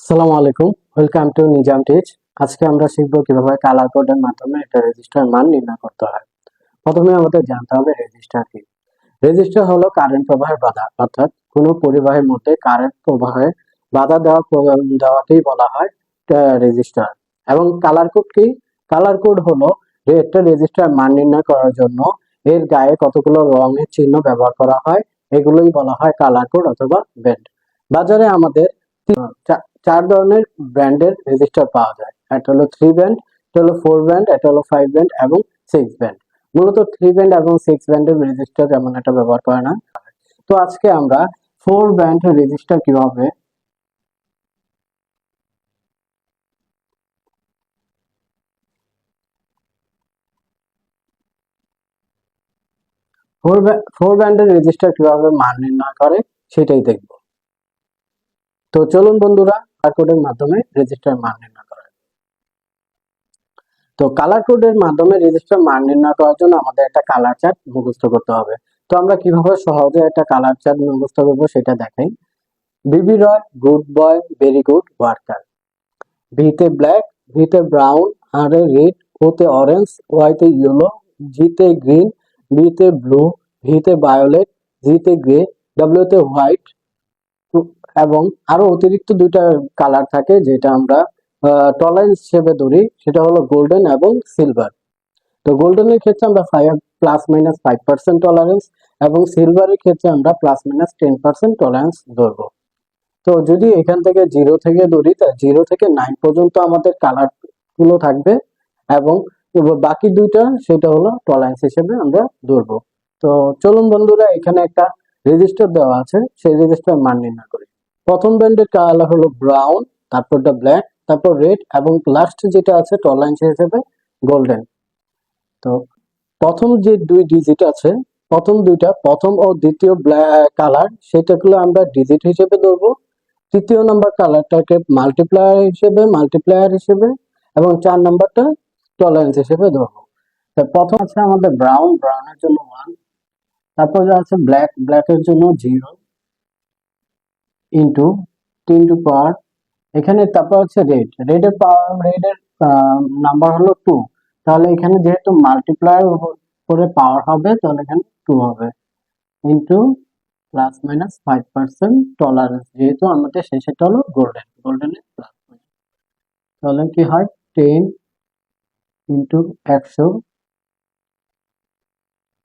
আসসালামু আলাইকুম, welcome to Nizam teach. আজকে আমরা শিখব কিভাবে কালার কোডের মাধ্যমে একটা রেজিস্টার মান নির্ণয় করতে হয়। প্রথমে আমাদের জানতে হবে রেজিস্টার কি। রেজিস্টার হলো কারেন্ট প্রবাহের বাধা, অর্থাৎ কোনো পরিবাহের মধ্যে কারেন্ট প্রবাহে বাধা দেওয়াকেই বলা হয় রেজিস্টার। এবং কালার কোড কি? কালার কোড হলো যে একটা রেজিস্টার মান নির্ণয় করার জন্য এর গায়ে কতগুলো রঙের চিহ্ন ব্যবহার করা হয়, এগুলোই বলা হয় কালার কোড অথবা ব্যান্ড। বাজারে আমাদের চার ধরনের ব্র্যান্ডের রেজিস্টার পাওয়া যায়। একটা হলো 3 ব্যান্ড, এটা হলো 4 ব্যান্ড, এটা হলো 5 ব্যান্ড এবং 6 ব্যান্ড। মূলত 3 ব্যান্ড এবং 6 ব্যান্ডের রেজিস্টার যেমন এটা ব্যবহার করে না। তো আজকে আমরা 4 ব্যান্ড রেজিস্টার কিভাবে 4 ব্যান্ডের রেজিস্টার কিভাবে মান নির্ণয় করে সেটাই দেখব। তো চলুন বন্ধুরা, কালার কোডের মাধ্যমে রেজিস্টার মান নির্ণয় করা। তো কালার কোডের মাধ্যমে রেজিস্টার মান নির্ণয় করার জন্য আমাদের একটা কালার চার্ট মুখস্থ করতে হবে। তো আমরা কিভাবে সহজে একটা কালার চার্ট মুখস্থ করবো সেটা দেখাই। B B Roy good boy very good worker. ভিতে ব্ল্যাক, ভিতে ব্রাউন, আর এ রেড, ওতে অরেঞ্জ, ওয়াইতে ইয়েলো, জিতে গ্রিন, বিতে ব্লু, ভিতে ভায়োলেট, জিতে গ্রে, ডাব্লিউতে হোয়াইট। এবং আরো অতিরিক্ত দুইটা কালার থাকে যেটা আমরা টলারেন্স হিসেবে ধরি, সেটা হলো গোল্ডেন এবং সিলভার। তো গোল্ডেনের ক্ষেত্রে আমরা প্লাস মাইনাস 5% টলারেন্স এবং সিলভারের ক্ষেত্রে আমরা প্লাস মাইনাস 10% টলারেন্স ধরবো। তো যদি এখান থেকে 0 থেকে ধরি, তা 0 থেকে 9 পর্যন্ত আমাদের কালার গুলো থাকবে এবং বাকি দুইটা সেটা হলো টলারেন্স হিসেবে আমরা ধরবো। তো চলুন বন্ধুরা, এখানে একটা রেজিস্টার দেওয়া আছে, সেই রেজিস্টার মান নির্ণয় করি। প্রথম ব্যান্ডের কালার হলো ব্রাউন, তারপরটা ব্ল্যাক, তারপর রেড এবং লাস্ট যেটা আছে টলারেন্স হিসেবে গোল্ডেন। তো প্রথম যে দুই ডিজিট আছে, প্রথম দুইটা, প্রথম ও দ্বিতীয় কালার, সেটাগুলো আমরা ডিজিট হিসেবে ধরবো। তৃতীয় নাম্বার কালারটাকে মাল্টিপ্লায়ার হিসেবে এবং 4 নাম্বারটা টলারেন্স হিসেবে ধরবো। তো প্রথম আছে আমাদের ব্রাউন, ব্রাউনের জন্য 1, তারপর আছে ব্ল্যাক, ব্ল্যাকের জন্য 0 ইন্টু 10 টু পাওয়ার এখানে, তারপর হচ্ছে রেড, রেডের নাম্বার হলো 2। তাহলে এখানে যেহেতু মাল্টিপ্লায়ার করে পাওয়ার হবে, তাহলে এখানে 2 হবে ইন্টু প্লাস মাইনাস 5% টলারেন্স, যেহেতু আমাদের শেষেরটা হলো গোল্ডেন, গোল্ডেনের প্লাস মাইনাস। তাহলে কি হয় 10 ইন্টু 100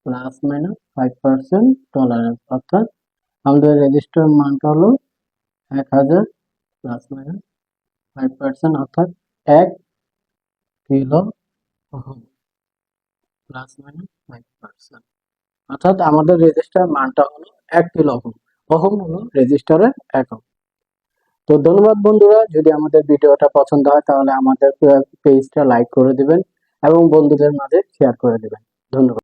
প্লাস মাইনাস 5% টলারেন্স, অর্থাৎ আমাদের রেজিস্টার মানটা হলো 1000 প্লাস মাইনাস 5%, অর্থাৎ 1 কিলো ওহম প্লাস মাইনাস 5%, অর্থাৎ আমাদের রেজিস্টার মানটা হলো 1 কিলো ওহম। ওহম হলো রেজিস্টারের একক। তো ধন্যবাদ বন্ধুরা, যদি আমাদের ভিডিওটা পছন্দ হয় তাহলে আমাদের পেজটা লাইক করে দিবেন এবং বন্ধুদের মাঝে শেয়ার করে দিবেন। ধন্যবাদ।